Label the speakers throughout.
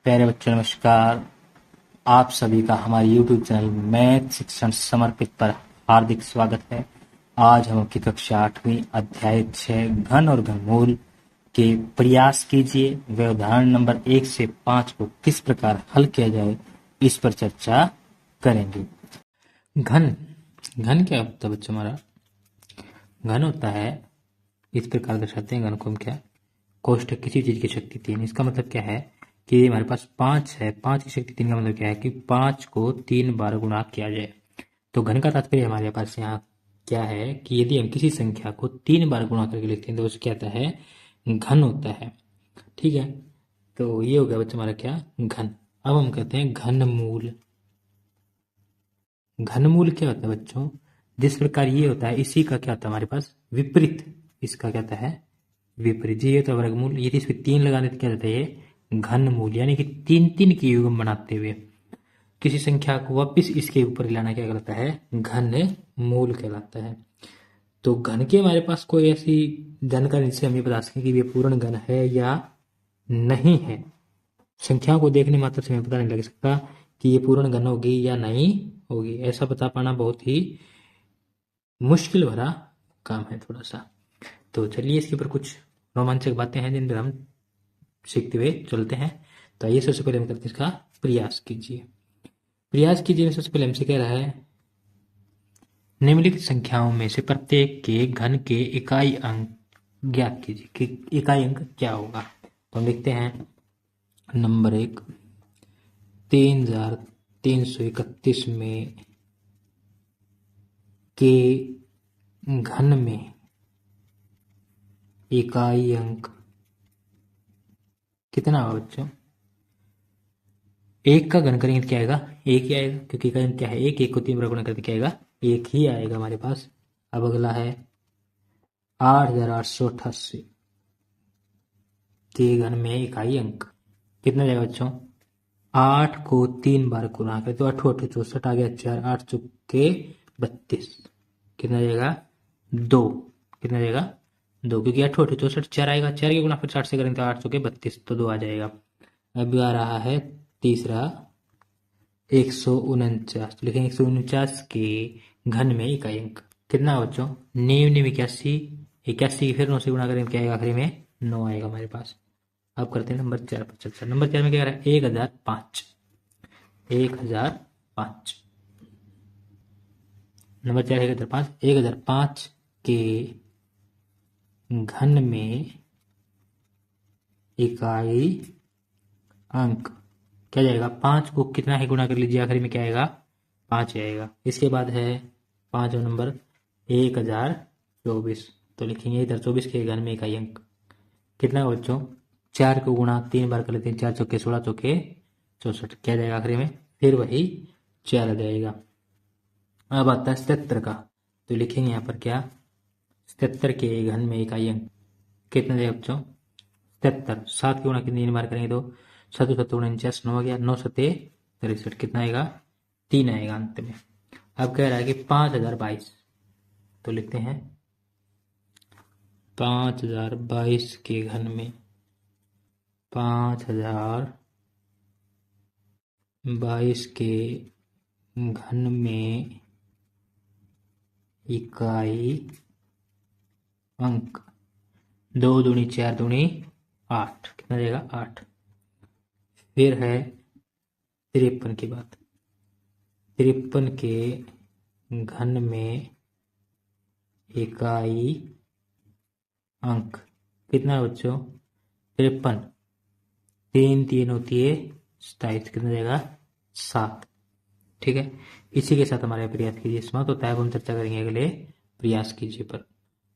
Speaker 1: प्यारे बच्चों नमस्कार। आप सभी का हमारे YouTube चैनल मैथ शिक्षण समर्पित पर हार्दिक स्वागत है। आज हम की कक्षा 8वीं अध्याय 6 घन और घनमूल के प्रयास कीजिए व उदाहरण नंबर 1 से 5 को किस प्रकार हल किया जाए इस पर चर्चा करेंगे। घन घन क्या होता है बच्चों? हमारा घन होता है, इस प्रकार दर्शाते हैं घन को हम क्या, कोष्ठक किसी चीज की शक्ति 3। इसका मतलब क्या है कि हमारे पास 5 है, 5 की शक्ति 3 का मतलब क्या है कि 5 को 3 बार गुणा किया जाए। तो घन का तात्पर्य हमारे पास यहाँ क्या है कि यदि हम किसी संख्या को 3 बार गुणा करके लिखते हैं तो उसे क्या होता है, घन होता है। ठीक है, तो ये हो गया बच्चा हमारा क्या, घन। अब हम कहते हैं घनमूल। घनमूल क्या होता है बच्चों? जिस प्रकार ये होता है इसी का क्या होता है हमारे पास, विपरीत। इसका क्या होता है, विपरीत। ये तो वर्गमूल, यदि इसमें 3 लगाने तो क्या होता है, ये घनमूल। यानी कि 3 की युग्म बनाते हुए किसी संख्या को वापस इसके ऊपर लाना क्या कहलाता है, घन मूल कहलाता है। तो घन की हमारे पास कोई ऐसी जानकारी जिससे हम ये बता सकें कि ये पूर्ण घन है या नहीं है। संख्याओं को देखने मात्र से हमें पता नहीं लग सकता कि ये पूर्ण घन होगी या नहीं होगी। ऐसा बता पाना बहुत ही मुश्किल भरा काम है थोड़ा सा। तो चलिए इसके ऊपर कुछ रोमांचक बातें हैं जिन पर हम सीखते हुए चलते हैं। तो आइए सबसे पहले हम करते हैं इसका प्रयास कीजिए। प्रयास कीजिए में सबसे पहले हमसे कह रहा है निम्नलिखित संख्याओं में से प्रत्येक के घन के इकाई अंक ज्ञात कीजिए कि इकाई अंक क्या होगा। तो हम लिखते हैं नंबर 1, 3331 में के घन में इकाई अंक कितना होगा बच्चों? एक का घन करेंगे तो क्या आएगा, एक ही आएगा, क्योंकि इकाई अंक क्या है, एक। एक को 3 बार गुणा करके क्या आएगा, एक ही आएगा हमारे पास। अब अगला है 8888 के घन में इकाई अंक कितना जाएगा बच्चों? 8 को 3 बार गुणा करें तो 8 8 64 आ गया 4, 8 चौके 32, कितना जाएगा 2। कितना जाएगा 2, क्योंकि 8 8 64 4 आएगा, 4 के गुणा फिर 60 से करेंगे तो 8 चौके 32, तो 2 आ जाएगा। अब आ रहा है तीसरा 149, तो लिखेंगे 149 के घन में इकाई अंक कितना बच्चों? 89 81 फिर 9 से गुणा करेंगे क्या आएगा, आखिरी में 9 आएगा हमारे पास। अब करते हैं नंबर 4 पर चर्चा। नंबर 4 में क्या आ रहा है, 1005। 1005 नंबर 4 1005, 1005 के घन में इकाई अंक क्या जाएगा, 5 को कितना ही गुणा कर लीजिए, आखिरी में क्या आएगा, 5 आएगा। इसके बाद है 5वां नंबर 1024, तो लिखेंगे इधर 24 के घन में इकाई अंक कितना है बच्चों? 4 को गुणा 3 बार कर लेते हैं, 4 चौके 16 चौके 64, क्या जाएगा आखिरी में, फिर वही 4 आ जाएगा। अब आता है 77 का, तो लिखेंगे यहाँ पर क्या, 77 के घन में इकाई अंक कितना जाएगा बच्चों? 77, 7 के गुणा कितनी 3 बार करेंगे तो 7 7 49, 9 आ गया, 9 7 63, कितना आएगा, 3 आएगा अंत में। अब कह रहा है कि 5022, तो लिखते हैं 5022 के घन में 5022 के घन में इकाई अंक 2 दूनी 4 दूनी 8, कितना जाएगा 8। फिर है 53 की बात, 53 के घन में इकाई अंक कितना है बच्चों? 53, 3 3 होती है 27, कितना जाएगा 7। ठीक है, इसी के साथ हमारे प्रयास कीजिए समाप्त होता है। अब हम चर्चा करेंगे अगले प्रयास कीजिए पर।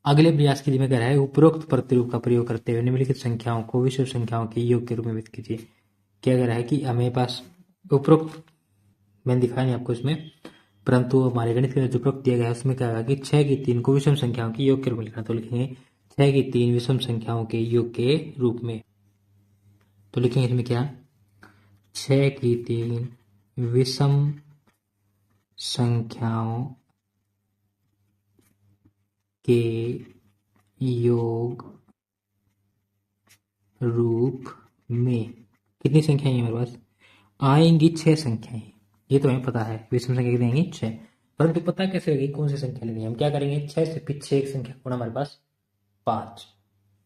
Speaker 1: अगले प्रयास कीजिए में कह रहा है उपरोक्त प्रतिरूप का प्रयोग करते हुए निम्नलिखित संख्याओं को विषम संख्याओं के योग के रूप में व्यक्त कीजिए। क्या कह रहा है कि हमें पास उपरोक्त मैंने दिखाया नहीं आपको इसमें, परंतु हमारे गणित के अंदर जो उपरोक्त दिया गया है उसमें क्या है कि 6 की 3 को विषम संख्याओं के योग के रूप में लिखना। तो लिखेंगे 6 की 3 विषम संख्याओं के योग के रूप में। तो लिखेंगे इसमें क्या, 6 की 3 विषम संख्याओं के योग रूप में। कितनी संख्याएं हैं हमारे पास? आएंगी 6 संख्याएं। ये तो हमें पता है, विषम संख्या कितनी आएंगी? 6। परंतु पता कैसे लगेगी कौन सी संख्या लेनी है? हम क्या करेंगे, 6 से पीछे एक संख्या गुणा हमारे पास 5।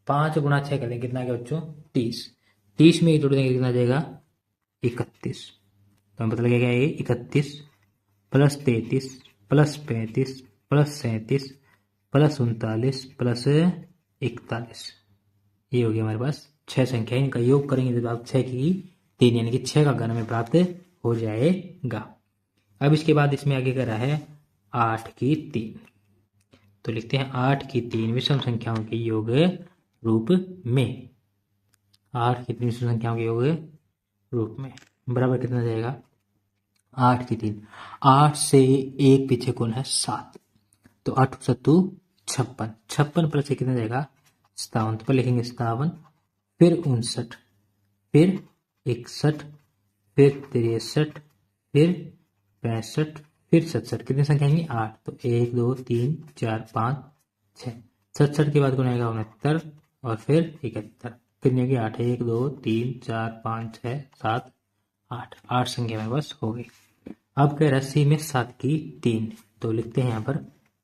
Speaker 1: 5 गुणा 6 करेंगे, कितना आ गया बच्चों? 30। 30 में एक जोड़ देंगे, कितना आ जाएगा? 31। तो हमें पता लगेगा ये 31 plus 33 plus 35 plus 37 plus 39 plus 41। ये हो गया हमारे पास 6 संख्या। इनका योग करेंगे जब आप 6 की 3, यानी कि 6 का घन हमें प्राप्त हो जाएगा। अब इसके बाद इसमें आगे करा है 8 की 3। तो लिखते हैं 8 की 3 विषम संख्याओं के योग रूप में। 8 की 3 विषम संख्याओं के योग रूप में बराबर कितना जाएगा? 8 की 3। 8 से एक पीछे कौन है? 7। तो 8 सत्तू 56। 56 प्लस एक कितना जाएगा? 57। तो पर लिखेंगे 57, फिर 59, फिर 61, फिर 63, फिर 65, फिर 67। कितनी संख्या आएंगी? 8। तो 1 2 3 4 5 6। 67 के बाद कौन आएगा? 69 और फिर 71। कितनी होगी? 8। 1 2 3 4 5 6 7 8। 8 संख्या मेरे पास हो गई। अब कह रहा है सी में 7 की 3। तो लिखते हैं यहाँ पर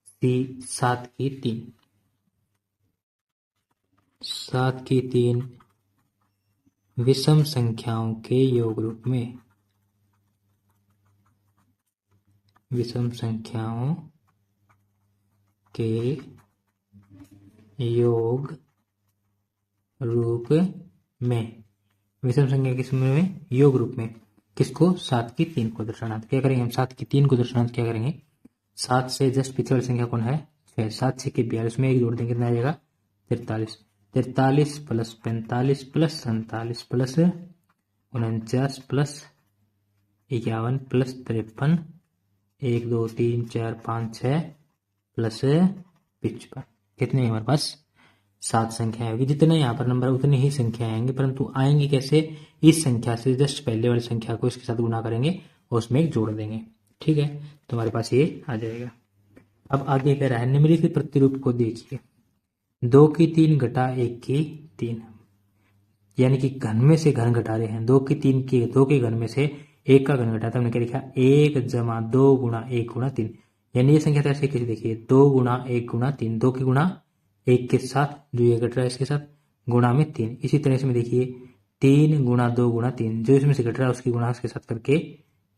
Speaker 1: सी 7 की 3। 7 की 3 विषम संख्याओं के योग रूप में। विषम संख्याओं के योग रूप में। विषम संख्या किस में? योग रूप में। किसको? 7 की 3 को दर्शाना। तो क्या करेंगे हम? 7 की 3 को दर्शाना क्या करेंगे? 7 से जस्ट पीछे वाली संख्या कौन है? 6। 7 6 के 42 में एक जोड़ देंगे, कितना आ जाएगा? 43। 43 plus 45 plus 47 plus 49 plus 51 plus 53, 1 2 3 4 5 6 plus 55। कितने हमारे पास? 7 संख्याएं होगी। जितने यहाँ पर नंबर उतनी ही संख्याएं आएंगी, परंतु आएंगी कैसे? इस संख्या से जस्ट पहले वाली संख्या को इसके साथ गुणा करेंगे और उसमें एक जोड़ देंगे। ठीक है, तो हमारे पास ये आ जाएगा। अब आगे कह रहा है निम्नलिखित प्रतिरूप को देखिए। 2 की 3 घटा 1 की 3, यानी कि घन में से घन घटा रहे हैं। 2 की 3 के 2 के घन में से 1 का घन घटा, तो हमने क्या लिखा? 1 जमा 2 गुणा 1 गुणा 3। यानी ये संख्या ऐसे कैसे? देखिए 2 गुणा 1 गुणा 3, 2 की गुणा 1 के साथ जो ये घट रहा है इसके साथ गुणा में 3। इसी तरह से में देखिए 3 गुणा 2 गुणा 3, जो इसमें से घट रहा है उसकी गुणा उसके साथ करके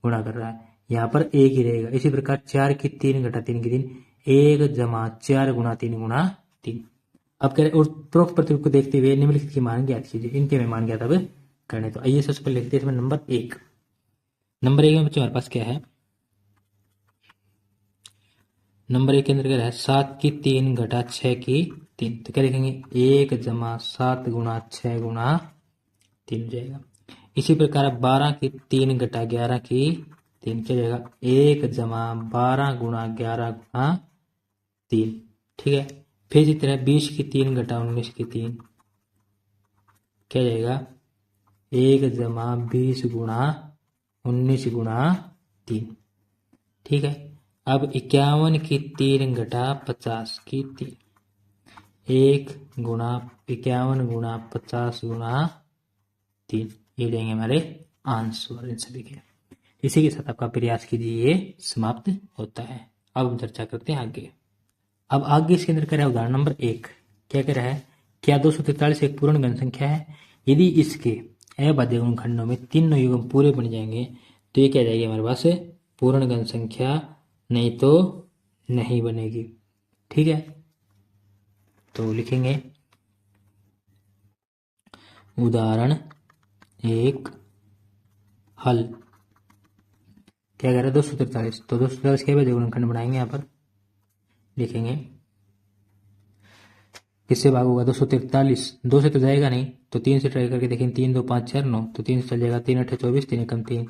Speaker 1: गुणा कर रहा है। यहाँ पर 1 ही रहेगा। इसी प्रकार 4 की 3 घटा 3 की 3, 1 जमा 4 गुणा 3 गुणा 3। अब कह रहे उपरोक्त प्रतिरूप को देखते हुए निम्नलिखित की मान ज्ञात कीजिए। इनके में मान ज्ञात अब करने। तो आइए सबसे पहले लिखते हैं इसमें नंबर 1। नंबर 1 में बच्चों हमारे पास क्या है? नंबर 1 के अंदर क्या है? 7 की 3 घटा 6 की 3। तो क्या लिखेंगे? 1 जमा 7 गुणा 6 गुणा 3 हो जाएगा। इसी प्रकार 12 की 3 घटा 11 की 3 क्या जाएगा? 1 जमा 12 गुणा 11 गुणा 3। ठीक है, फिर इसी तरह 20 की 3 घटा 19 की 3 क्या जाएगा? 1 जमा 20 गुणा 19 गुणा 3। ठीक है, अब 51 की 3 घटा 50 की 3, 1 गुणा 51 गुणा 50 गुणा 3। ये लेंगे हमारे आंसर इन सभी के। इसी के साथ आपका प्रयास कीजिए ये समाप्त होता है। अब हम चर्चा करते हैं आगे। अब आगे इसके अंदर कह रहा है उदाहरण नंबर 1। क्या कह रहा है? क्या 243 एक पूर्ण घन संख्या है? यदि इसके अबाध्य गुणनखंडों में तीनों युग्म पूरे बन जाएंगे तो ये क्या जाएगी हमारे पास? पूर्ण घन संख्या, नहीं तो नहीं बनेगी। ठीक है, तो लिखेंगे उदाहरण 1 हल। क्या कह रहा है? 243। तो 243 के अबाध्य गुणनखंड बनाएंगे। यहाँ पर लिखेंगे किससे भाग होगा? 243। 2 से तो जाएगा नहीं, तो 3 से ट्राई करके देखेंगे। 3 2 5 4 9, तो 3 से चल जाएगा। 3 8 24, 3 एकम 3,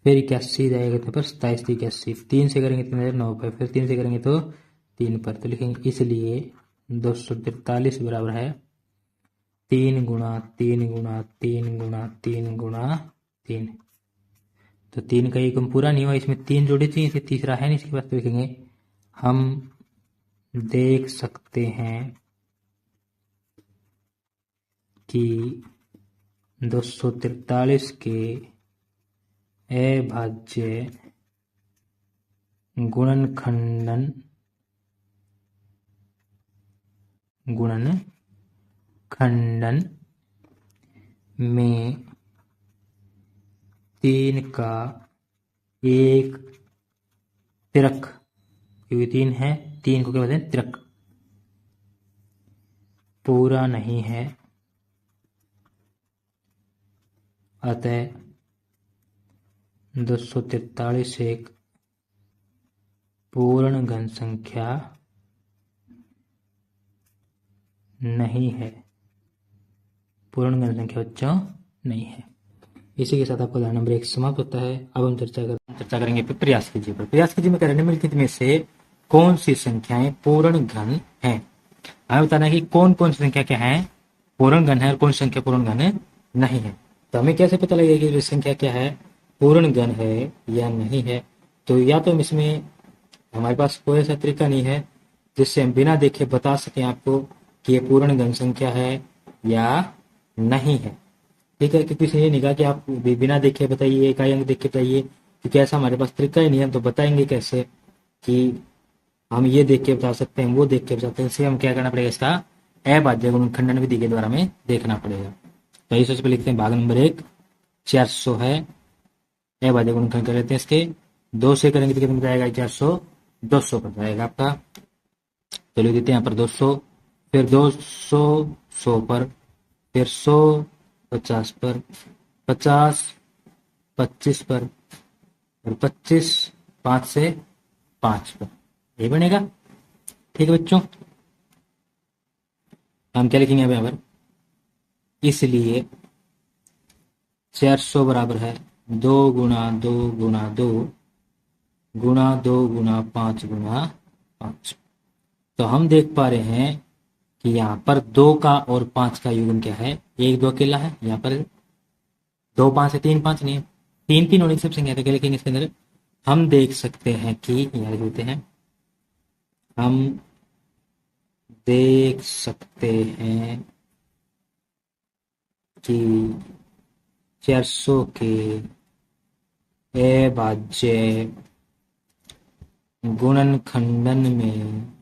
Speaker 1: फिर 81 जाएगा कितने पर? 27 81। 3 से करेंगे 3 9 पर, फिर 3 से करेंगे तो 3 पर। तो लिखेंगे इसलिए 243 बराबर है 3 गुणा 3 गुणा 3 गुणा 3 गुणा 3। तो 3 का एकम पूरा नहीं हुआ, इसमें 3 जोड़े चाहिए थे, तीसरा है नहीं। इसके बाद तो लिखेंगे हम देख सकते हैं कि 243 के अभाज्य गुणनखंडन में 3 का एक तिरक, क्योंकि 3 है, 3 को क्या बोलते हैं, तिरक, पूरा नहीं है, अतः 243 एक पूर्ण घन संख्या नहीं है, पूर्ण घन संख्या बच्चों नहीं है। इसी के साथ आपका उदाहरण नंबर 1 समाप्त होता है। अब हम चर्चा करेंगे प्रयास कीजिए पर। प्रयास कीजिए में करें निम्नलिखित में से कौन सी संख्याएं पूर्ण घन हैं। हमें बताना है कि कौन कौन सी संख्या क्या है, पूर्ण घन है, और कौन सी संख्या पूर्ण घन नहीं है। तो हमें कैसे पता लगेगा कि संख्या क्या है, पूर्ण घन है या नहीं है। तो या तो हम इसमें, हमारे पास कोई ऐसा तरीका नहीं है जिससे हम बिना देखे बता सकें आपको कि ये पूर्ण घन संख्या है या नहीं है। ठीक है, क्योंकि ये नहीं कहा कि आप बिना देखे बताइए, इकाई अंक देख के बताइए, क्योंकि ऐसा हमारे पास तरीका ही नहीं है। हम तो बताएंगे कैसे कि हम ये देख के बता सकते हैं, वो देख के बता सकते हैं। इसलिए हम क्या करना पड़ेगा, इसका अभाज्य गुणनखंडन विधि के द्वारा हमें देखना पड़ेगा। तो इस पे लिखते हैं भाग नंबर 1 400 है, अभाज्य गुणनखंड कर लेते हैं इसके। 2 से करेंगे तो कितना जाएगा, 400 200 पर जाएगा आपका। तो लिख देते हैं यहाँ पर 200, फिर 200 100 पर, फिर 100 50 पर, 50 25 पर, और 25 5 से 5 पर, ये बनेगा। ठीक है बच्चों, हम क्या लिखेंगे यहाँ पर, इसलिए 400 बराबर है 2 गुणा 2 गुणा 2 गुणा 2 गुणा 5 गुणा 5। तो हम देख पा रहे हैं कि यहाँ पर 2 का और 5 का युग्म क्या है, 1 2 अकेला है, यहाँ पर 2 5 है, 3 5 नहीं है, 3 3 होने की सब संख्या। तो क्या लिखेंगे इसके अंदर, हम देख सकते हैं कि, यहाँ लिख देते हैं, हम देख सकते हैं कि 400 के अभाज्य गुणनखंडन में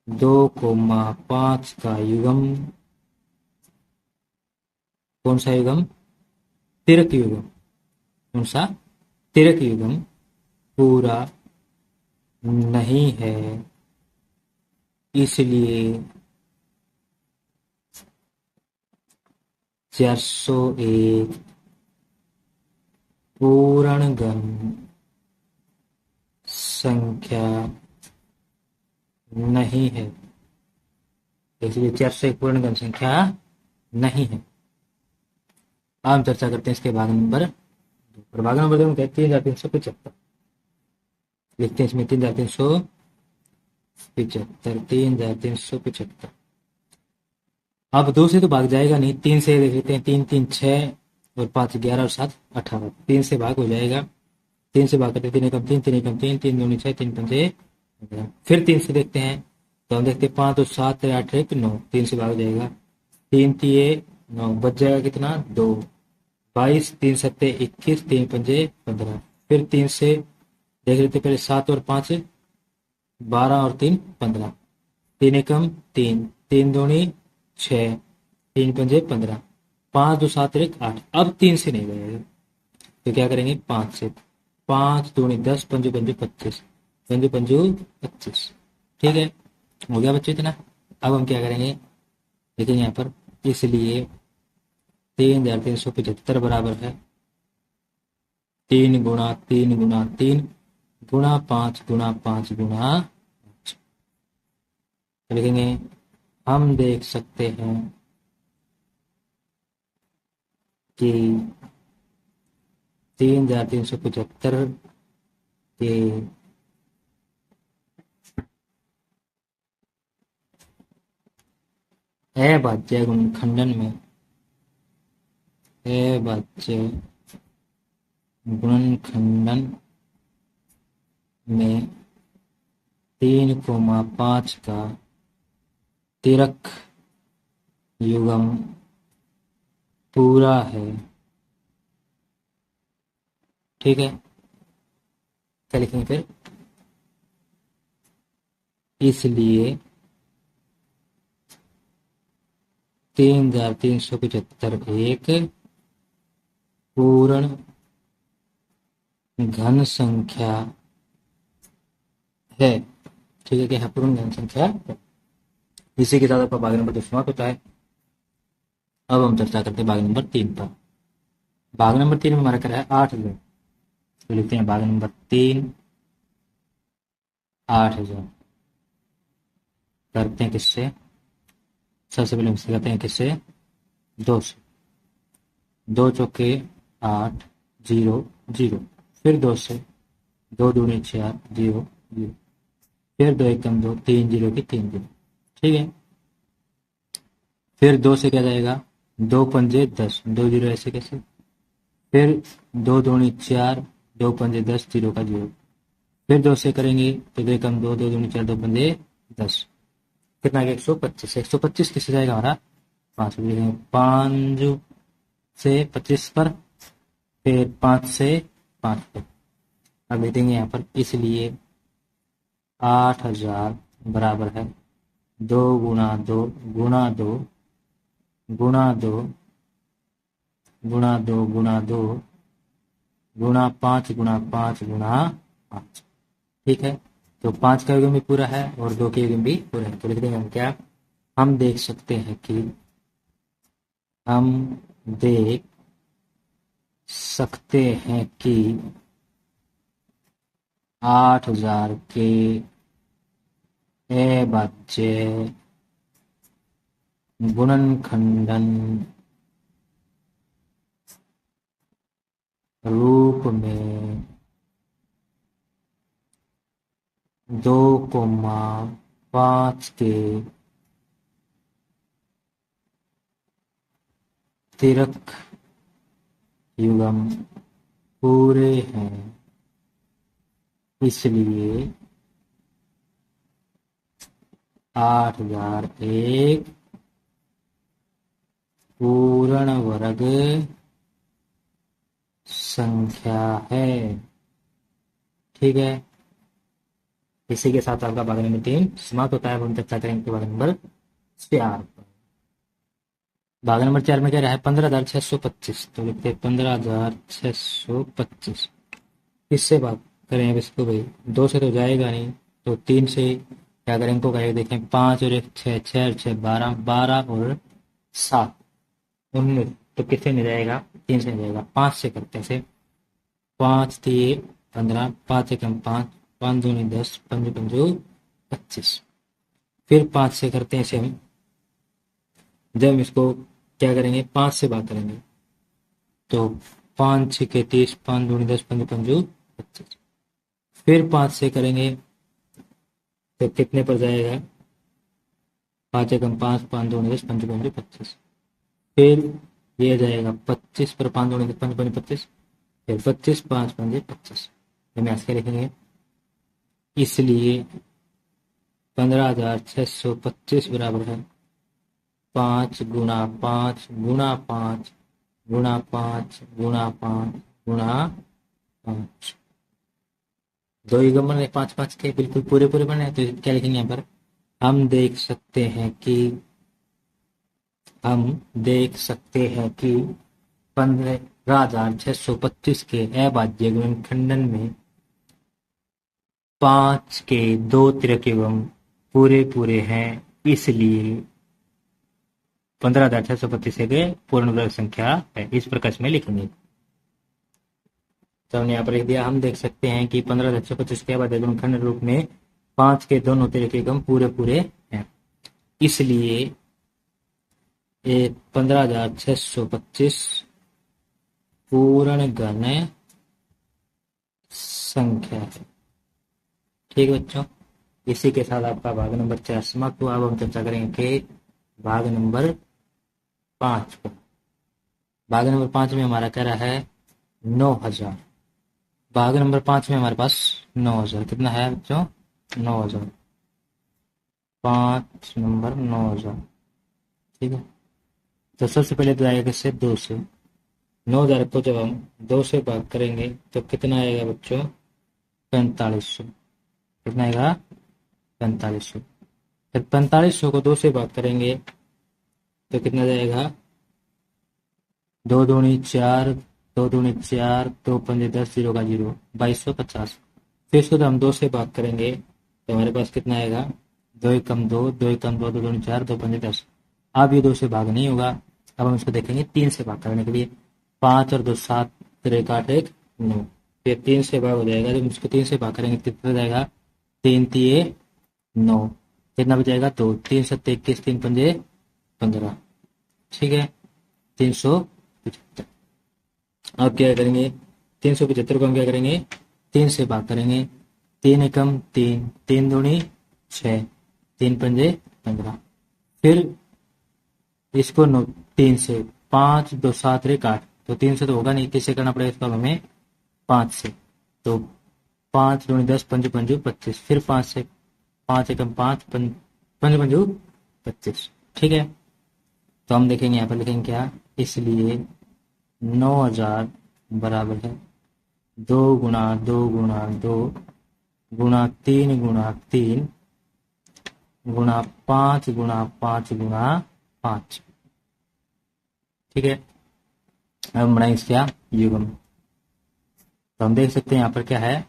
Speaker 1: 2,5 का युग्म, कौन सा युग्म, तिरक युग्म, कौन सा, तिरक युग्म पूरा नहीं है, इसलिए 401 पूर्ण घन संख्या नहीं है, इसलिए 401 पूर्ण घन संख्या नहीं है। अब हम चर्चा करते हैं इसके भाग नंबर 2। भाग नंबर 2 में कहते हैं 3375 लिखते हैं इसमें, 3375। अब 2 से तो भाग जाएगा नहीं, 3 से देख लेते हैं, 3 3 6 और 5 11 और 7 18, 3 से भाग हो जाएगा। 3 से भाग करते 3 एकम 3 3 एकम 3 3 दूनी 6 3 पंजे 15। फिर 3 से देखते हैं, तो हम देखते हैं 5 और 7 8 1 9, 3 से भाग हो जाएगा, 3 3 9, बच जाएगा कितना 2, 22 3 7 21 3 पंजे 15। फिर 3 से देख लेते पहले 7 और 5 12 और 3 15, 3 एकम 3 3 दूनी 6 3 पंजे 15, 5 2 7 1 8। अब 3 से नहीं बनेगा, तो क्या करेंगे 5 से, 5 दूनी 10 पंजू पंजू 25, पंजू पंजू 25। ठीक है, हो गया बच्चों इतना। अब हम क्या करेंगे, देखेंगे यहाँ पर, इसलिए 3375 बराबर है 3 गुणा 3 गुणा 3 गुणा 5 गुणा 5 गुणा 5। लिखेंगे, हम देख सकते हैं कि 3375 के अभाज्य गुणनखंडन में, अभाज्य गुणनखंडन में 3,5 का तिरक युग्म पूरा है। ठीक है, क्या लिखेंगे फिर? इसलिए 3375 एक पूर्ण घन संख्या है। ठीक है, क्या है? पूर्ण घन संख्या है। इसी के साथ आपका भाग नंबर 2 समाप्त होता है। अब हम चर्चा करते हैं भाग नंबर 3 पर। भाग नंबर 3 में हमारा क्या है? 8,000। तो लिखते हैं भाग नंबर 3 8,000। करते हैं किससे? सबसे पहले हम करते हैं किससे? 2 से। 2 चौके 8, 0 0। फिर 2 से, 2 दूनी 4, 0 0। फिर 2 एकम 2, 3 0 की 3 0। ठीक है, फिर 2 से क्या जाएगा? 2 पंजे 10, 2 0 ऐसे कैसे? फिर 2 दूनी 4, 2 पंजे 10, 0 का 0। फिर 2 से करेंगे तो 2 एकम 2, 2 दूनी 4, 2 पंजे 10। कितना? 125। 125 किससे जाएगा हमारा? 5। 5 से 25 पर, फिर 5 से 5 पर। अब लिख देंगे यहाँ पर, इसलिए 8,000 बराबर है 2 गुणा 2 गुणा 2 गुणा 2 गुणा 2 गुणा 5 गुणा 5 गुणा 5। ठीक है, तो 5 का युग्म भी पूरा है और 2 के युग्म भी पूरा है। तो लिख देंगे हम क्या? हम देख सकते हैं कि हम देख सकते हैं कि 8,000 के अभाज्य गुणनखंडन रूप में 2,5 के तिरक युग्म पूरे हैं। इसलिए 8,000 एक पूर्ण वर्ग संख्या है। ठीक है, इसी के साथ आपका भाग नंबर 3 समाप्त होता है। अब हम चर्चा करेंगे भाग नंबर 4 पर। भाग नंबर 4 में क्या रहा है? 15,625। तो लिखते हैं 15,625। किससे बात करें अब इसको भाई? 2 से तो जाएगा नहीं, तो 3 से क्या करें? इनको करेंगे, देखें 5 और 1 6, 6 और 6 12, 12 और 7 19। तो किससे नहीं जाएगा? 3 से नहीं जाएगा। 5 से करते हैं। 5 3 15, 5 एकम 5, 5 दूनी 10, 5 पंजू 25। फिर 5 से करते हैं इसे हम। जब हम इसको क्या करेंगे? 5 से बात करेंगे तो 5 6 30, 5 दूनी 10, 5 पंजू 25। फिर 5 से करेंगे तो कितने पर जाएगा? 5 एकम 5, 5 दूनी 10, 5 पंजू 25। फिर ये जाएगा 25 पर, 5 दूनी 10, 5 पंजे 25। फिर 25, 5 पंजे 25। हम ऐसे लिखेंगे, इसलिए 15,625 बराबर है 5 गुणा 5 गुणा 5 गुणा 5 गुणा 5 गुणा 5। 2 युग्म बन रहे 5 5 के, बिल्कुल पूरे पूरे बन रहे। तो क्या लिखेंगे यहाँ पर? हम देख सकते हैं कि 15,625 के अभाज्य गुणनखंडन में 5 के 2 तिरक युग्म पूरे पूरे हैं। इसलिए 15,625 एक पूर्ण वर्ग संख्या है। इस प्रकार में लिखेंगे। तो हमने यहाँ पर लिख दिया, हम देख सकते हैं कि 15,625 के अभाज्य गुणनखंडन रूप में 5 के दोनों तिरक युग्म पूरे पूरे हैं। इसलिए 15,625 पूर्ण घन संख्या है। ठीक है बच्चों, इसी के साथ आपका भाग नंबर 4 समाप्त हुआ। अब हम चर्चा करेंगे कि भाग नंबर 5 पर। भाग नंबर 5 में हमारा क्या रहा है? 9,000। भाग नंबर 5 में हमारे पास 9,000 कितना है बच्चों? 9,000। 5 नंबर 9,000। ठीक है, तो सबसे पहले तो आएगा किससे, 2 से। 9,000 को जब हम 2 से भाग करेंगे तो कितना आएगा बच्चों, 4500। कितना आएगा, 4500। फिर 4500 को 2 से भाग करेंगे तो कितना जाएगा, 2 दूनी 4, 2 दूनी 4, 2 पंजे 10, 0 का 0, 2250। फिर इसको तो हम 2 से भाग करेंगे तो हमारे पास कितना आएगा, 2 एकम 2, 2 एकम 2, 2 दूनी 4, 2 पंजे 10। अब ये 2 से भाग नहीं होगा, अब हम इसको देखेंगे 3 से भाग करने के लिए। 5 और 2 7, 3 8 1 9। फिर 3 से भाग हो जाएगा, जब इसको 3 से भाग करेंगे कितना जाएगा, 3 तिये 9। कितना बचाएगा, 2, 3 सत्ते 21, 3 पंजे 15। ठीक है, 375। अब क्या करेंगे, 375 को हम क्या करेंगे, 3 से भाग करेंगे। 3 एकम 3, 3 दूनी 6, 3 पंजे 15। फिर इसको 3 से, 5 2 7 1 8, तो 3 से तो होगा नहीं, किससे करना पड़ेगा इसको, अब हमें 5 से। तो 5 दूनी 10, पंज पंजू 25। फिर 5 से, 5 एकम 5, पंज पंजू 25। ठीक है, तो हम देखेंगे यहाँ पर लिखेंगे क्या, इसलिए 9,000 बराबर है 2 गुणा 2 गुणा 2 गुणा 3 गुणा 3 गुणा 5 गुणा 5 गुणा 5। ठीक है, अब हम बनाएंगे क्या, युग्म। तो हम देख सकते हैं यहाँ पर क्या है,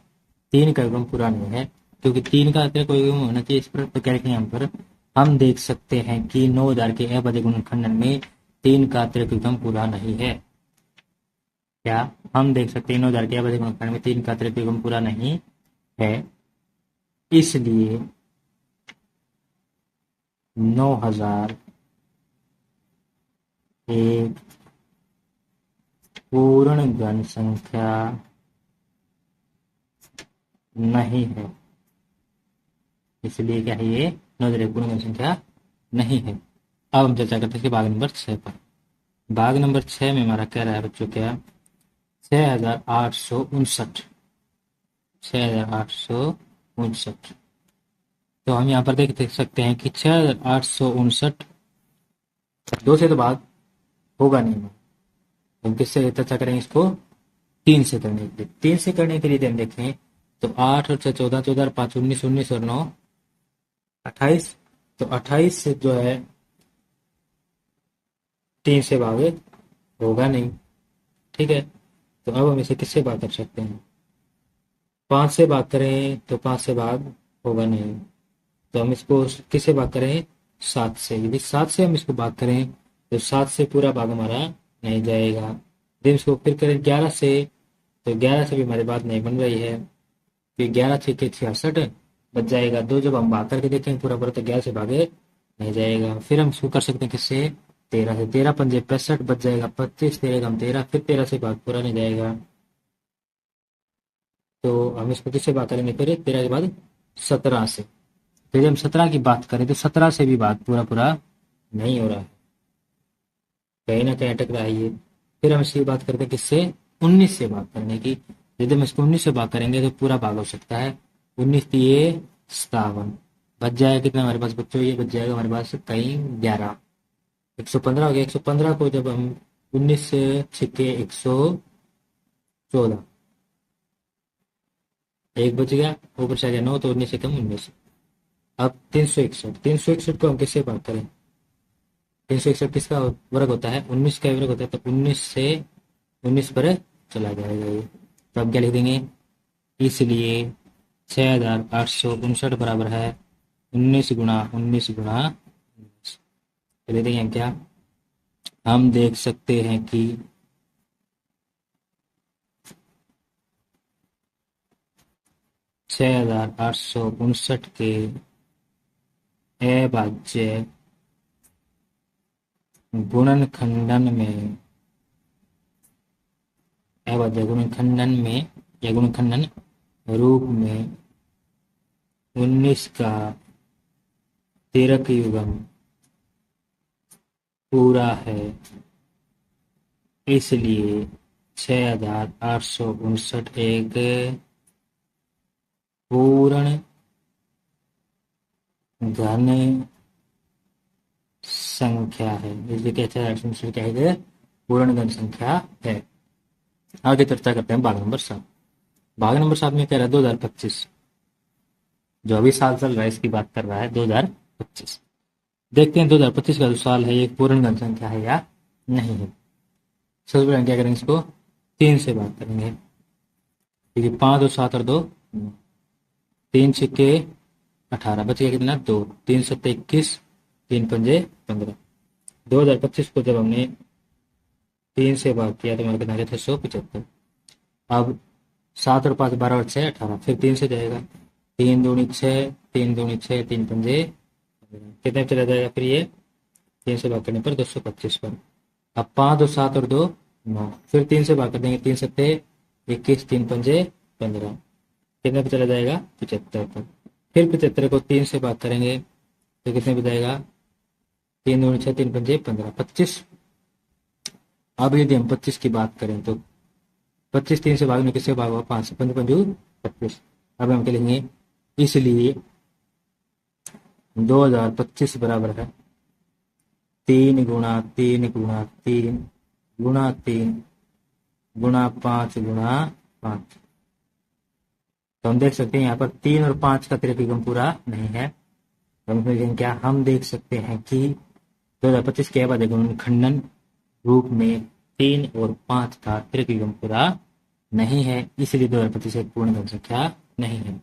Speaker 1: 3 का युग्म पूरा नहीं है, क्योंकि 3 का अतिरिक्त कोई युग्म होना चाहिए इस पर। तो क्या लिखेंगे यहाँ पर, हम देख सकते हैं कि 9,000 के अवधि गुणनखंडन में 3 का अतिरिक्त युग्म पूरा नहीं है। क्या हम देख सकते हैं 9,000 के अवधि गुणनखंड में 3 का अतिरिक्त युग्म पूरा नहीं है, इसलिए 9,000 एक पूर्ण घन संख्या नहीं है। इसलिए क्या है, ये 9,000 एक पूर्ण घन संख्या नहीं है। अब हम चर्चा करते हैं भाग नंबर 6 पर। भाग नंबर 6 में हमारा कह रहा है बच्चों क्या, 6,859, 6,859। तो हम यहाँ पर देख सकते हैं कि 6,859 2 से तो भाग होगा नहीं। हम किससे चर्चा करेंगे इसको, 3 से करने के लिए। 3 से करने के लिए हम देखें तो 8 और 6 14, 14 और 5 19, 19 और 9 28। तो 28 से जो है 3 से भाग होगा नहीं। ठीक है, तो अब हम इसे किससे भाग कर सकते हैं, 5 से भाग करें तो 5 से भाग होगा नहीं, तो हम इसको किससे भाग करें, 7 से। यदि 7 से हम इसको भाग करें तो 7 से पूरा भाग हमारा नहीं जाएगा। यदि इसको फिर करें 11 से, तो 11 से भी हमारी बात नहीं बन रही है, फिर 11 छक्के 66 बच जाएगा। 2 जब हम भाग करके देखेंगे पूरा पूरा तो 11 से भागे नहीं जाएगा। फिर हम इसको कर सकते हैं किससे, 13 से। 13 पंजे 65 बच जाएगा 25, 13 हम 13, फिर 13 से भाग पूरा नहीं जाएगा, तो हम इसको किससे बात करेंगे, फिर 13 के बाद 17 से। फिर हम 17 की बात करें तो 17 से भी बात पूरा पूरा नहीं हो रहा है, कहीं ना कहीं अटक रहा है ये। फिर हम इसकी बात करते हैं किससे, 19 से बात करने की। यदि हम इसको 19 से बात करेंगे तो पूरा भाग हो सकता है। 19 दिए 57, बच जाएगा कितना हमारे पास बच्चों, ये बच जाएगा हमारे पास कहीं 11, 115 हो गया। 115 को जब हम 19 से छिके 114, एक बच गया, ऊपर से आ गया 9, तो 19 से कम 19। अब 361, 361 को हम किससे बात करें, 361 किसका वर्ग होता है, 19 का वर्ग होता है, तो 19 से 19 पर चला जाएगा ये। तो अब क्या लिख देंगे, इसलिए 6,859 बराबर है 19 गुणा 19 गुणा 19। तो लिख देंगे हम क्या, हम देख सकते हैं कि 6,859 के अभाज्य गुणनखंडन में, अभाज्य गुणनखंडन में या गुणनखंडन रूप में 19 का तिरक युग्म पूरा है, इसलिए 6,859 एक पूर्ण घन संख्या है, इसलिए क्या है, क्या है, पूर्ण घन संख्या है। आगे चर्चा करते हैं भाग नंबर 7। भाग नंबर 7 में कह रहा है 2025, जो अभी साल चल रहा है इसकी बात कर रहा है 2025। देखते हैं 2025 का जो साल है ये पूर्ण घन संख्या है या नहीं है। सबसे पहले क्या करेंगे, इसको 3 से बात करेंगे। ठीक है, 5 और 7 और 2, 3 छक्के 18, बच गया कितना 2, 3 सत्ते 21, 3 पंजे 15। 2025 को जब हमने 3 से भाग किया तो हमारे कितना 675। अब 7 और 5 12 और 6 18, फिर 3 से जाएगा, 3 दूनी 6, 3 दूनी 6, 3 पंजे कितने चला जाएगा, फिर ये 3 से भाग करने पर 225 पर। अब 5 और 7 और 2 9, फिर 3 से भाग कर देंगे, 3 सत्ते 21, 3 पंजे 15, कितने पे चला जाएगा 75 पर। फिर 75 को 3 से भाग करेंगे तो कितने पे जाएगा, 3 दूनी 6, 3 पंजे 15, 25। अब यदि हम 25 की बात करें तो 25 3 से भागने किससे भाग होगा, 5 से, 5 पंजू 25। अब हम कहेंगे इसलिए 2025 बराबर है 3 गुणा 3 गुणा 3 गुणा 3 गुणा 5 गुणा 5। तो हम देख सकते हैं यहाँ पर 3 और 5 का त्रिकोण पूरा नहीं है। तो हम कहेंगे क्या, हम देख सकते हैं कि 2025 के बाद गुणनखंडन रूप में 3 और 5 का त्रिकोण पूरा नहीं है, इसलिए 2025 एक पूर्ण घन संख्या नहीं है।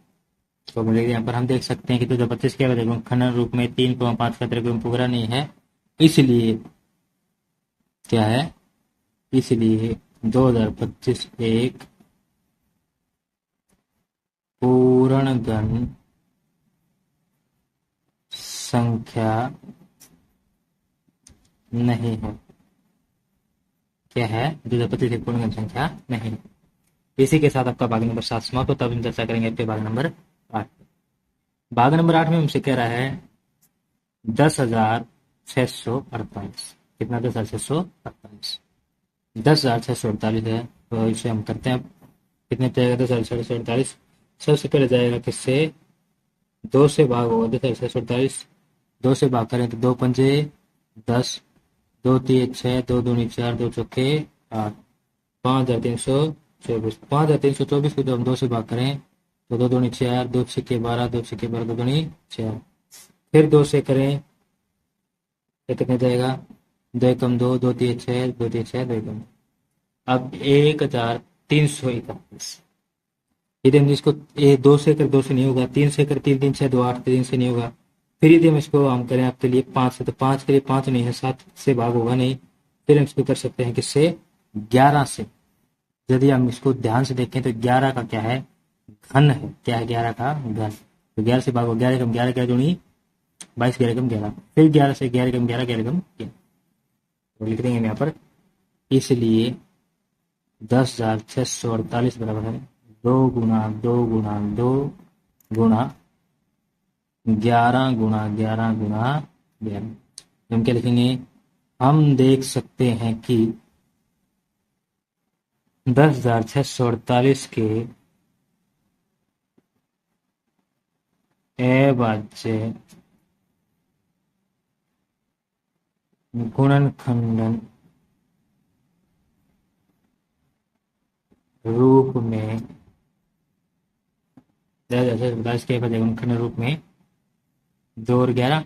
Speaker 1: तो बोले यहाँ पर हम देख सकते हैं कि 2025 के बाद गुणनखंडन रूप में 3 और 5 का त्रिकोण पूरा नहीं है, इसलिए क्या है, इसलिए 2025 एक पूर्ण घन संख्या नहीं है। क्या है, 2025 एक पूर्ण घन संख्या नहीं है। इसी के साथ आपका भाग नंबर 7 समाप्त होता है। हम चर्चा करेंगे आपके भाग नंबर 8। भाग नंबर 8 में हमसे कह रहा है 10,648। कितना, 10,648, 10,648 है। तो इसे हम करते हैं, कितने जाएगा 10,648। सबसे पहले जाएगा किससे, 2 से भाग होगा 10,648, 2 से भाग करें तो 2 पंजे 10, 2 3 6, 2 दूनी 4, 2 चौके 8, 5,324। 5,324 को जब हम 2 से भाग करें तो 2 दूनी 4, 2 छक्के 12, 2 छक्के 12, 2 दूनी 4। फिर 2 से करें तो कितने जाएगा, 2 एकम 2, 2 3 6, 2 3 6, 2 एकम। अब 1,331। यदि हम इसको 2 से कर 2 से नहीं होगा, 3 से कर 3 3 6 2 8, 3 से नहीं होगा। फिर यदि हम इसको हम करें आपके लिए 5 से, तो 5 के लिए 5 नहीं है, 7 से भाग होगा नहीं। फिर हम इसको कर सकते हैं किससे, 11 से। यदि हम इसको ध्यान से देखें तो 11 का क्या है, घन है। क्या है, 11 का घन। तो 11 से भाग हो, 11 कम 11 क्या दूनी 22, 11 कम 11, फिर 11 से 11 कम 11, 11 कम 11। तो लिख देंगे यहाँ पर, इसलिए 10,648 बराबर है 2 गुणा 2 गुणा 2 गुणा 11 गुणा 11 गुणा 11। हम क्या लिखेंगे, हम देख सकते हैं कि 10,648 के अभाज्य गुणनखंडन रूप में 10,648 के अभाज्य गुणनखंडन रूप में 2 और 11,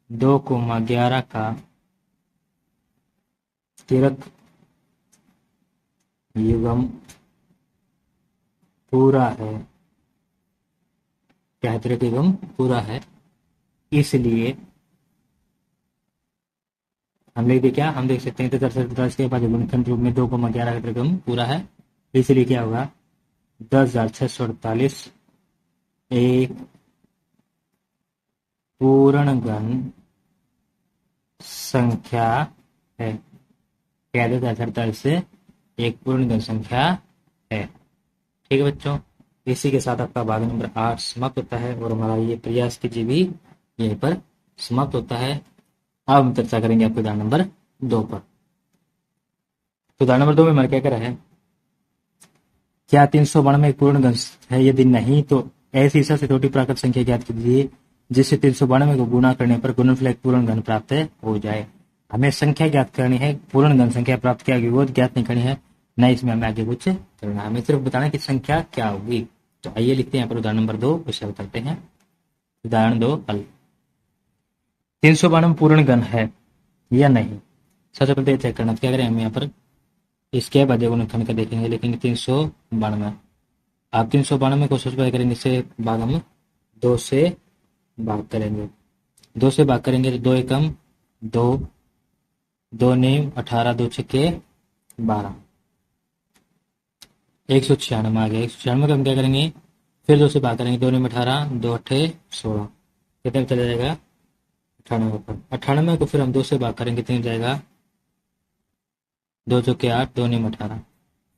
Speaker 1: 2,11 का तिरक युग्म पूरा है। क्या है, तिरक युग्म पूरा है। इसलिए हम लिख दे, क्या हम देख सकते हैं 10,648 के अभाज्य गुणनखंड रूप में 2,11 का तिरक युग्म पूरा है। इसलिए क्या होगा, 10,648 एक पूर्ण घन संख्या है। क्या, 10,648 से एक पूर्ण घन संख्या है। ठीक है बच्चों, इसी के साथ आपका भाग नंबर 8 समाप्त होता है और हमारा ये प्रयास कीजिए भी यहीं पर समाप्त होता है। अब हम चर्चा करेंगे आपके उदाहरण नंबर 2 पर। तो उदाहरण नंबर 2 में हमारा क्या करा है, क्या 392 एक पूर्ण घन है, यदि नहीं तो ऐसी सबसे छोटी प्राकृत संख्या ज्ञात कीजिए जिससे 392 को गुणा करने पर गुणनफल एक पूर्ण घन प्राप्त हो जाए। हमें संख्या ज्ञात करनी है, पूर्ण घन संख्या प्राप्त क्या होगी वो ज्ञात नहीं करनी है, न इसमें हमें आगे कुछ करना है, हमें सिर्फ बताना है कि संख्या क्या होगी। तो आइए लिखते हैं यहाँ पर उदाहरण नंबर 2, उसे बताते हैं। उदाहरण 2 हल। 392 पूर्ण घन है या नहीं, सबसे पहले चेक करना। क्या करें हम यहाँ पर इसके बाद गुणनखंड का देखेंगे, लेकिन 392, आप 392 को सबसे पहले करेंगे इससे भाग, हम 2 से भाग करेंगे। 2 से भाग करेंगे तो 2 एकम 2, 2 नीम 18, 2 छक्के 12, 196 आ गया। 196 का हम क्या करेंगे, फिर 2 से भाग करेंगे, 2 नीम 18, 2 अट्ठे 16, कितने में चला जाएगा 98 पर। 98 को फिर हम 2 से भाग करेंगे, कितने जाएगा 2 चौके 8, 2 नीम 18।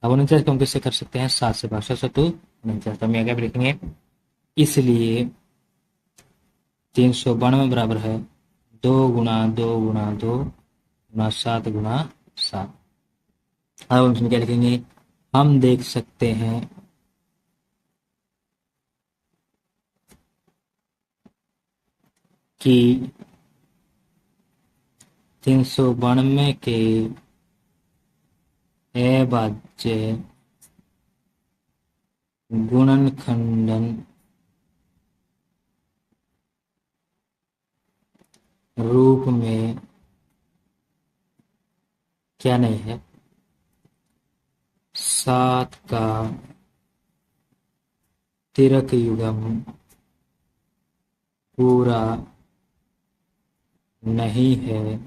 Speaker 1: अब 49 को हम किससे कर सकते हैं, 7 से भाग, 7 2 49। तो हम आगे भी लिखेंगे, इसलिए 392 बराबर है 2 गुणा 2 गुणा 2 गुणा 7 गुणा 7। अब हम इसमें क्या लिखेंगे, हम देख सकते हैं कि 392 के अभाज्य गुणनखंडन रूप में क्या नहीं है, 7 का तिरक युग्म पूरा नहीं है।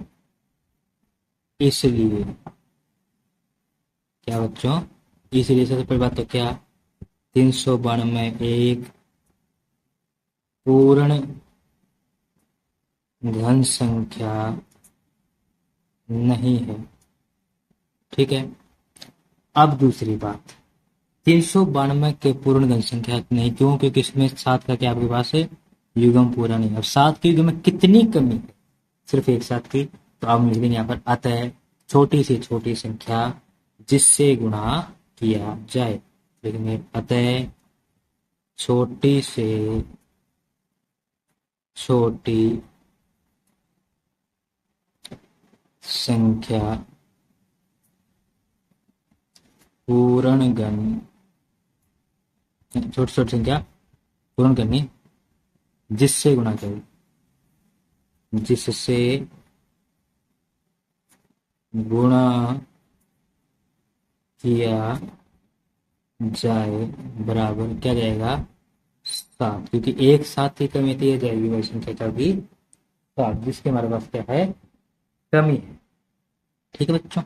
Speaker 1: इसलिए क्या बच्चों, इसलिए सबसे पहली बात तो क्या, 392 एक पूर्ण घन संख्या नहीं है। ठीक है, अब दूसरी बात, 392 के पूर्ण घन संख्या नहीं क्यों, क्योंकि इसमें 7 का क्या आपके पास है युग्म पूरा नहीं है। और 7 के युग्म में कितनी कमी है, सिर्फ एक 7 की। तो आप लिख देंगे यहाँ पर, अतः छोटी से छोटी संख्या जिससे गुणा किया जाए, लिखेंगे अतः छोटी से छोटी संख्या पूर्ण घन, छोटी छोटी संख्या पूर्ण करनी जिससे गुणा करें, जिससे गुणा किया जाए बराबर क्या जाएगा 7, क्योंकि एक 7 की कमी तो ये जाएगी वही संख्या का भी 7, जिसके हमारे पास क्या है कमी है। ठीक है बच्चों,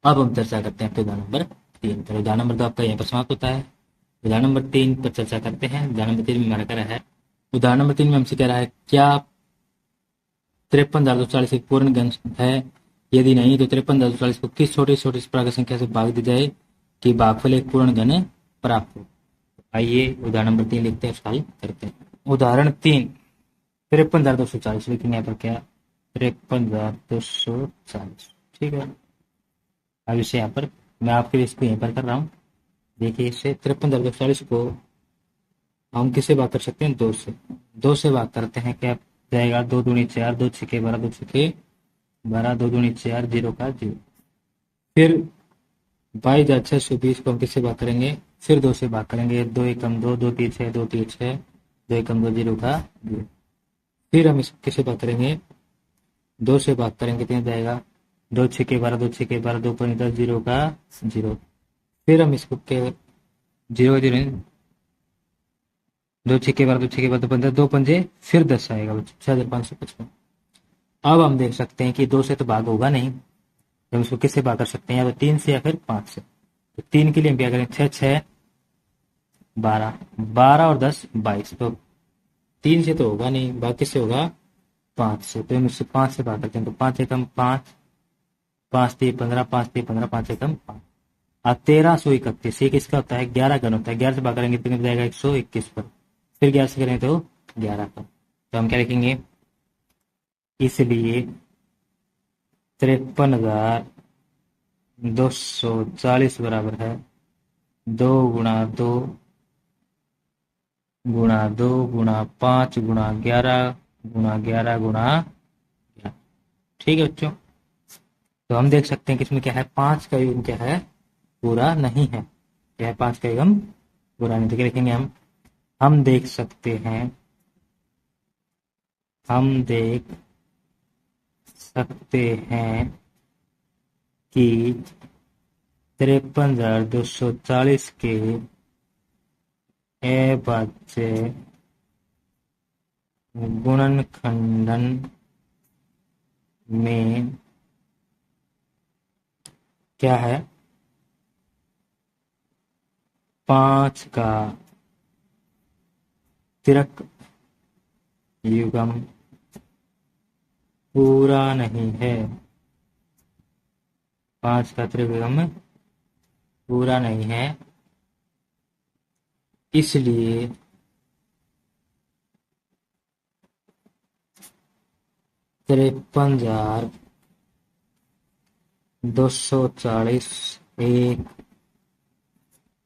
Speaker 1: अब हम चर्चा करते हैं उदाहरण नंबर 3 पर। उदाहरण नंबर 2 आपका यहाँ पर समाप्त होता है। उदाहरण नंबर 3 पर चर्चा करते हैं। उदाहरण नंबर 3 में हमारा कह रहा है, उदाहरण नंबर 3 में हमसे कह रहा है क्या 53,240 एक पूर्ण घन है, यदि नहीं तो 53,240 को किस छोटी छोटी प्राकृत संख्या से भाग दी जाए कि भागफल एक पूर्ण घन प्राप्त हो। आइए उदाहरण नंबर 3 लिखते हैं, हल करते हैं। उदाहरण 3, 53,240, लेकिन यहाँ पर क्या 53,240। ठीक है, अब इसे यहाँ पर मैं आपके लिए इसको यहीं पर कर रहा हूँ। देखिए, इससे 53,240 को हम किससे भाग कर सकते हैं, 2 से। 2 से भाग करते हैं, क्या जाएगा 2 दूनी 4, 2 छक्के 12, 2 छक्के 12, 2 दूनी 4, 0 का 0। फिर 22,620 को हम किससे भाग करेंगे, फिर 2 से भाग करेंगे, 2 एकम 2, 2 तीन 6, 2 तीन 6, 2 एकम 2, 0 का 0। फिर हम इसको किससे भाग करेंगे, 2 से भाग करेंगे, कितने जाएगा 2 छक्के 12, 2 छक्के 12, 2 पंजे 10, 0 का 0। फिर हम इसको क्या 0 0, 2 छक्के 12, 2 छक्के 12, 2 15, 2 पंजे फिर 10 आएगा बच्चों, 6,555। अब हम देख सकते हैं कि 2 से तो भाग होगा नहीं, तो हम इसको किससे भाग कर सकते हैं, या तो 3 से या फिर 5 से। तो 3 के लिए हम क्या करें, 6 6 12, 12 और 10 22। तो 3 से तो होगा नहीं, भाग किससे होगा 5 से। तो हम इससे 5 से भाग करते हैं, तो 5 एकम 5, 5 3 15, 5 3 15, 5 एकम 5। 1331, एक इसका होता है 11 घन होता है, 11 से भाग करेंगे तो जाएगा 121 पर, फिर 11 से करें तो 11 पर। तो हम क्या लिखेंगे, इसलिए 53,240 बराबर है 2 गुणा 2 गुणा 2 गुणा 5 गुणा 11 गुणा 11 गुणा 11। ठीक है बच्चों, तो हम देख सकते हैं कि इसमें क्या है, 5 का युग्म क्या है, पूरा नहीं है। क्या है, 5 का युग्म पूरा नहीं। तो क्या लिखेंगे हम देख सकते हैं, हम देख सकते हैं कि 53,240 के अभाज्य गुणनखंडन में क्या है, 5 का तिरक युग्म पूरा नहीं है। 5 का तिरक युग्म पूरा नहीं है, इसलिए 53,240 एक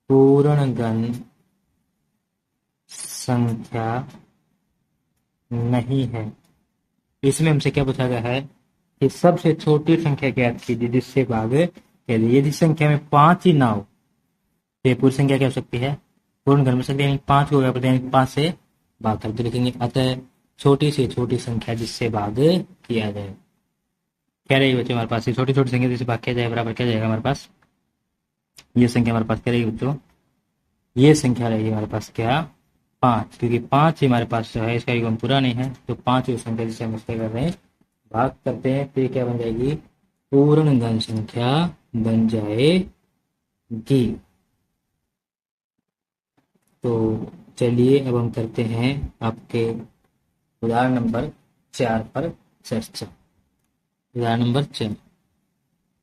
Speaker 1: पूर्णगण संख्या नहीं है। इसमें हमसे क्या पूछा गया है कि सबसे छोटी संख्या ज्ञात कीजिए जिससे भाग कीजिए। यदि संख्या में 5 ही ना हो तो ये पूरी संख्या क्या हो सकती है, पूर्ण गण में सकती है, यानी 5 को क्या करते हैं, 5 से भाग करते लिखेंगे। अतः छोटी से छोटी संख्या जिससे भाग किया जाए, क्या रहेगी बच्चों हमारे पास, ये छोटी छोटी संख्या जिससे भाग किया जाए बराबर क्या जाएगा हमारे पास, ये संख्या हमारे पास क्या रहेगी बच्चों, ये संख्या रहेगी हमारे पास क्या, 5, क्योंकि 5 ही हमारे पास जो है इसका युग्म पूरा नहीं है। तो 5 की संख्या जिसे हम इसके कर रहे हैं भाग करते हैं, तो ये क्या बन जाएगी, पूर्ण गण संख्या बन जाएगी। तो चलिए अब हम करते हैं आपके उदाहरण नंबर 4 पर चर्चा। उदाहरण नंबर 4,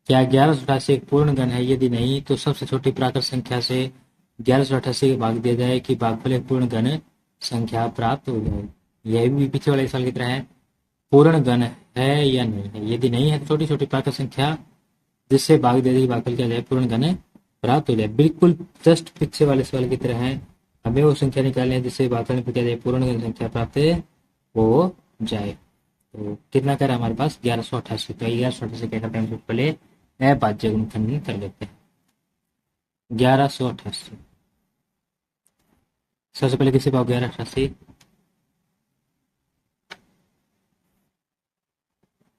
Speaker 1: क्या 1188 एक पूर्ण गण है, यदि नहीं तो सबसे छोटी प्राकृत संख्या से 1188 के भाग दिया जाए कि भागफल एक पूर्ण गण संख्या प्राप्त हो जाए। यह भी पीछे वाले सवाल की तरह है, पूर्ण गण है या नहीं है, यदि नहीं है तो छोटी छोटी प्राकृत संख्या जिससे भाग दे दी भागफल क्या जाए, पूर्ण गण प्राप्त हो जाए। बिल्कुल जस्ट पीछे वाले सवाल की तरह है, हमें वो संख्या निकालनी है जिससे भागफल क्या जाए, पूर्ण गण संख्या प्राप्त हो जाए। तो कितना कर हमारे पास 1188, तो 1188 क्या करते हैं, हम पहले अभाज्य गुणनखंडन कर लेते हैं। 1188 सबसे पहले किसी पाओ 1188,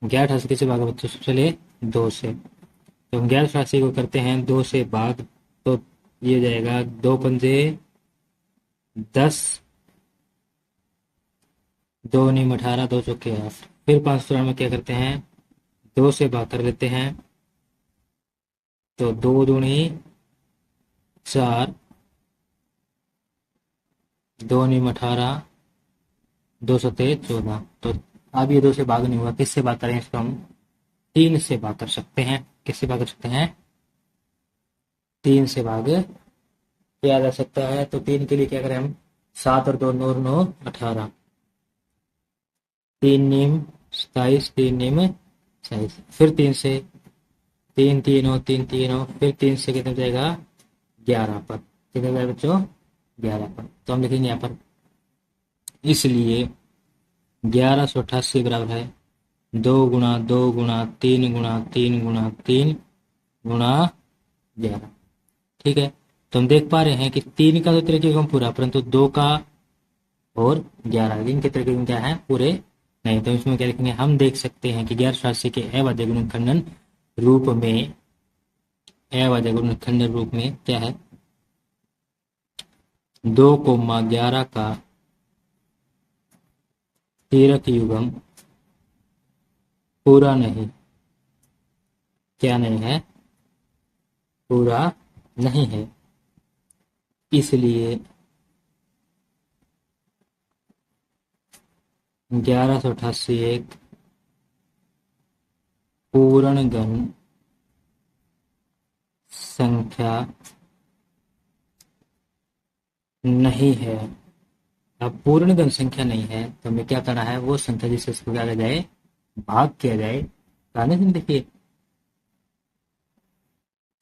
Speaker 1: 1188 किसे भागा बच्चों, सबसे पहले 2 से। तो हम 1188 को करते हैं 2 से भाग, तो ये जाएगा 2 पंजे 10, 2 नीम 18, 2 चौके 8। फिर 5 में क्या करते हैं, 2 से भाग कर लेते हैं, तो 2 दूनी 4, 2 नीम 18, 2 सते 14। तो अब ये 2 से भाग नहीं हुआ, किससे भाग करें इसको हम, 3 से भाग कर सकते हैं। किससे भाग कर सकते हैं, 3 से भाग किया जा सकता है। तो 3 के लिए क्या करें हम, 7 और 2 9 9 18, 3 नीम 27, 3 नीम 27। फिर 3 से 3 3 हो 3 3 हो, फिर 3 से कितना जाएगा 11 पर, कितना जाएगा बच्चों 11 पर। तो हम लिखेंगे यहाँ पर, इसलिए 1188 बराबर है 2 गुणा 2 गुणा 3 गुणा 3 गुणा 3 गुणा 11। ठीक है, तो हम देख पा रहे हैं कि 3 का तो तिरक युग्म पूरा, परंतु 2 का और 11 इनके तिरक युग्म क्या है, पूरे नहीं। तो इसमें क्या लिखेंगे, हम देख सकते हैं कि 1188 के अभाज्य गुणनखंडन रूप में, अभाज्य गुणनखंडन रूप में क्या है, 2,11 का तिरक युग्म पूरा नहीं, क्या नहीं है, पूरा नहीं है। इसलिए 1188 एक पूर्ण गण संख्या नहीं है। अब पूर्ण गण संख्या नहीं है तो हमें क्या करना है, वो संख्या जिससे इसको क्या किया जाए, भाग किया जाए। कहने से देखिए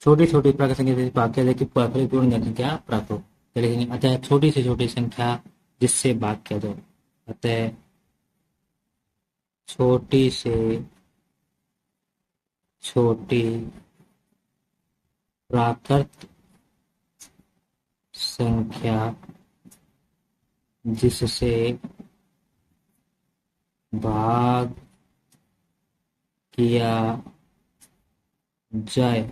Speaker 1: छोटी छोटी प्राकृत संख्या से भाग किया जाए कि पूर्ण गण संख्या प्राप्त हो। तो लिखेंगे अतः छोटी से छोटी संख्या जिससे भाग किया जाए। अतः छोटी से छोटी प्राकृत संख्या जिससे भाग किया जाए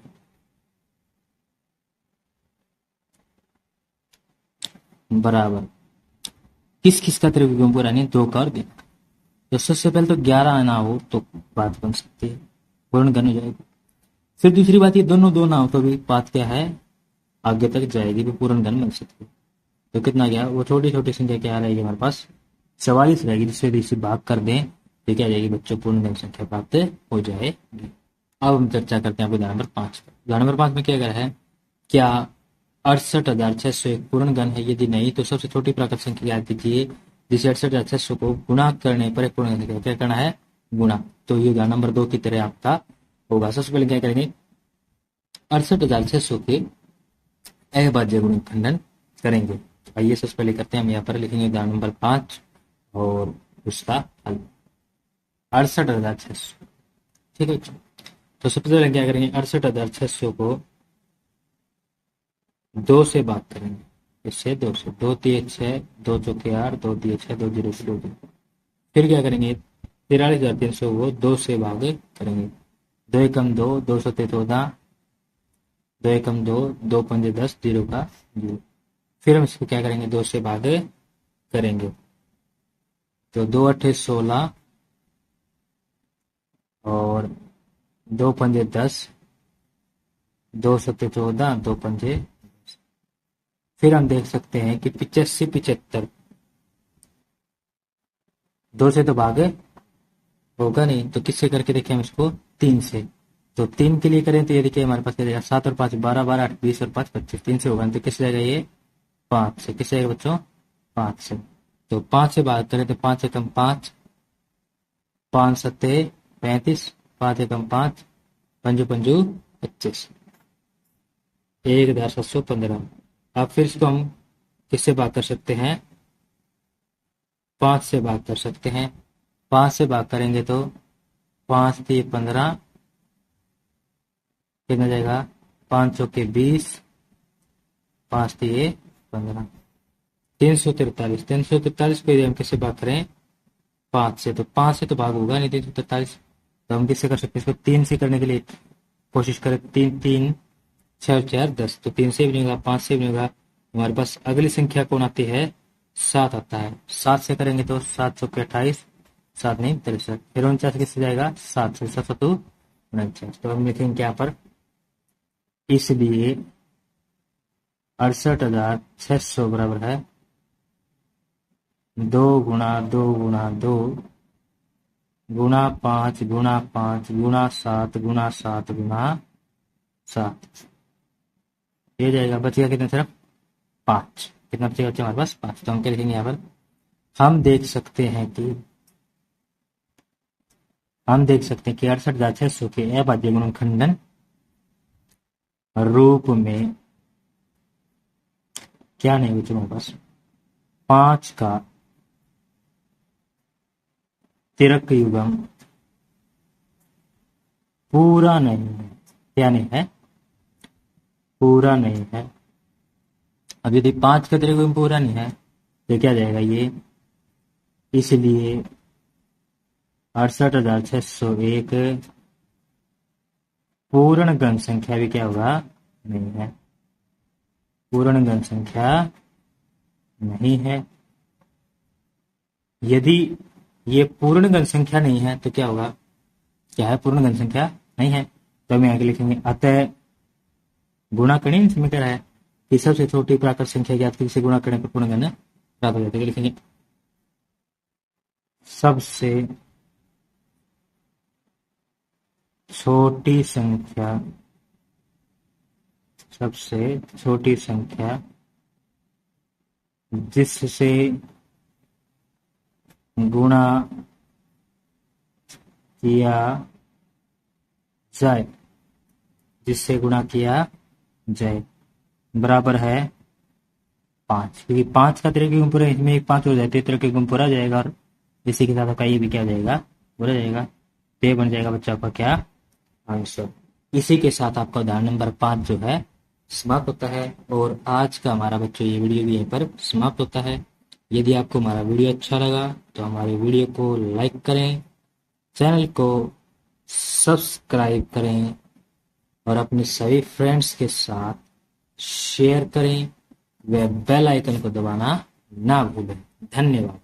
Speaker 1: बराबर किस किस का त्रिविक्रम पूरा नहीं, 2 का और 3 का। तो सबसे पहले तो 11 आना हो तो बात बन सकती है, पूर्ण घन हो जाएगी। फिर दूसरी बात, ये दोनों 2 ना हो तो भी बात क्या है, आगे तक जाएगी भी पूर्ण घन बन सकती है। तो कितना गया, वो छोटी छोटी संख्या क्या रहेगी हमारे पास, 44 रहेगी, जिससे इसे भाग कर दें तो क्या आ जाएगी बच्चों, पूर्ण घन संख्या प्राप्त हो जाएगी। अब हम चर्चा करते हैं उदाहरण नंबर 5 पर। उदाहरण नंबर 5 में क्या करा है, क्या 68,601 पूर्ण घन है, यदि नहीं तो सबसे छोटी प्राकृत संख्या याद कीजिए जिसे 68,600 को गुणा करने पर एक पूर्ण घन संख्या, क्या करना है, गुणा। तो ये उदाहरण नंबर 2 की तरह आपका होगा। सबसे पहले क्या करेंगे, 68,600 के अभाज्य गुणनखंडन करेंगे। आइए सबसे पहले करते हैं, हम यहाँ पर लिखेंगे उदाहरण नंबर 5 और उसका हल 68,600। ठीक है, तो सबसे पहले क्या करेंगे, 68,600 को 2 से भाग करेंगे। इससे 2 से, 2 तिये 6, 2 चौके 8, 2 तिये 6, 2 जीरो से 2 जीरो। फिर क्या करेंगे, 43,300 को 2 से भाग करेंगे। 2 एकम 2, 2 सत्ते 14, 2 एकम 2, 2 पंजे 10, जीरो का जीरो। फिर हम इसको क्या करेंगे, 2 से भाग करेंगे। तो 2 अट्ठे 16 और 2 पंजे 10, 2 सत्ते 14, 2 पंजे। फिर हम देख सकते हैं कि 85, 75 2 से तो भाग होगा नहीं, तो किससे करके देखें हम इसको, 3 से। तो 3 के लिए करें तो ये देखिए हमारे पास क्या जाएगा, 7 और 5 12, 12 8 20 और 5 25, 3 से होगा तो किस जाएगा ये, 5 से। किस जाएगा बच्चों, 5 से। तो 5 से बात करें तो 5 एकम 5, 5 सत्ते 35, 5 एकम 5, पंजू पंजू 25, 1,715। अब फिर इसको हम किससे बात कर सकते हैं, 5 से बात कर सकते हैं। 5 से बात करेंगे तो 5 तिये 15, कितना जाएगा, 5 चौके 20, 5 तिये 15, 343। 343 को यदि हम किससे भाग करें, 5 से, तो 5 से तो भाग होगा नहीं 343, तो हम किससे कर सकते हैं इसको, 3 से करने के लिए कोशिश करें। 3 3 6 और 4 10, तो 3 से भी नहीं होगा, 5 से भी नहीं होगा। हमारे पास अगली संख्या कौन आती है, 7 आता है। 7 से करेंगे तो 7 चौके 28, 7 नहीं 63, फिर 49 किससे जाएगा, 7 से, 7 सत्तू 49। तो हम लिखेंगे यहाँ पर, इसलिए 68,600 बराबर है 2 गुणा 2 गुणा 2 गुणा 5 गुणा 5 गुणा 7 गुणा 7 गुणा 7। ये जाएगा, बचेगा कितना, सिर्फ 5। कितना बचेगा बच्चे हमारे पास, 5। तो हम क्या लिखेंगे यहाँ पर, हम देख सकते हैं कि 68,600 के अभाज्य गुणनखंडन रूप में क्या नहीं बच्चों हमारे पास, 5 का तिरक युग्म पूरा नहीं है। क्या नहीं है, पूरा नहीं है। अब यदि 5 का तिरक युग्म पूरा नहीं है तो क्या जाएगा ये, इसलिए 68,601 पूर्ण घन संख्या भी क्या होगा, नहीं है, पूर्ण घन संख्या नहीं है। यदि ये पूर्ण घन संख्या नहीं है तो क्या होगा, क्या है, पूर्ण घन संख्या नहीं है। तो हम आगे लिखेंगे, अतः गुणा करने में क्या है कि सबसे छोटी प्राकृत संख्या ज्ञात की, जिसे गुणा करने पर पूर्ण घन प्राप्त हो जाता है। लिखेंगे सबसे छोटी संख्या, सबसे छोटी संख्या जिससे गुणा किया जाए, जिससे गुणा किया जाए, बराबर है 5, क्योंकि 5 का तरीके गुण पूरा, इसमें एक 5 हो जाए तो तरीके गुण पूरा हो जाएगा, और इसी के साथ आपका ये भी क्या हो जाएगा, पूरा हो जाएगा। तो ये बन जाएगा बच्चा आपका क्या, आंसर। इसी के साथ आपका उदाहरण नंबर 5 जो है समाप्त होता है, और आज का हमारा बच्चों ये वीडियो भी यहीं पर समाप्त होता है। यदि आपको हमारा वीडियो अच्छा लगा तो हमारे वीडियो को लाइक करें, चैनल को सब्सक्राइब करें, और अपने सभी फ्रेंड्स के साथ शेयर करें, व बेल आइकन को दबाना ना भूलें। धन्यवाद।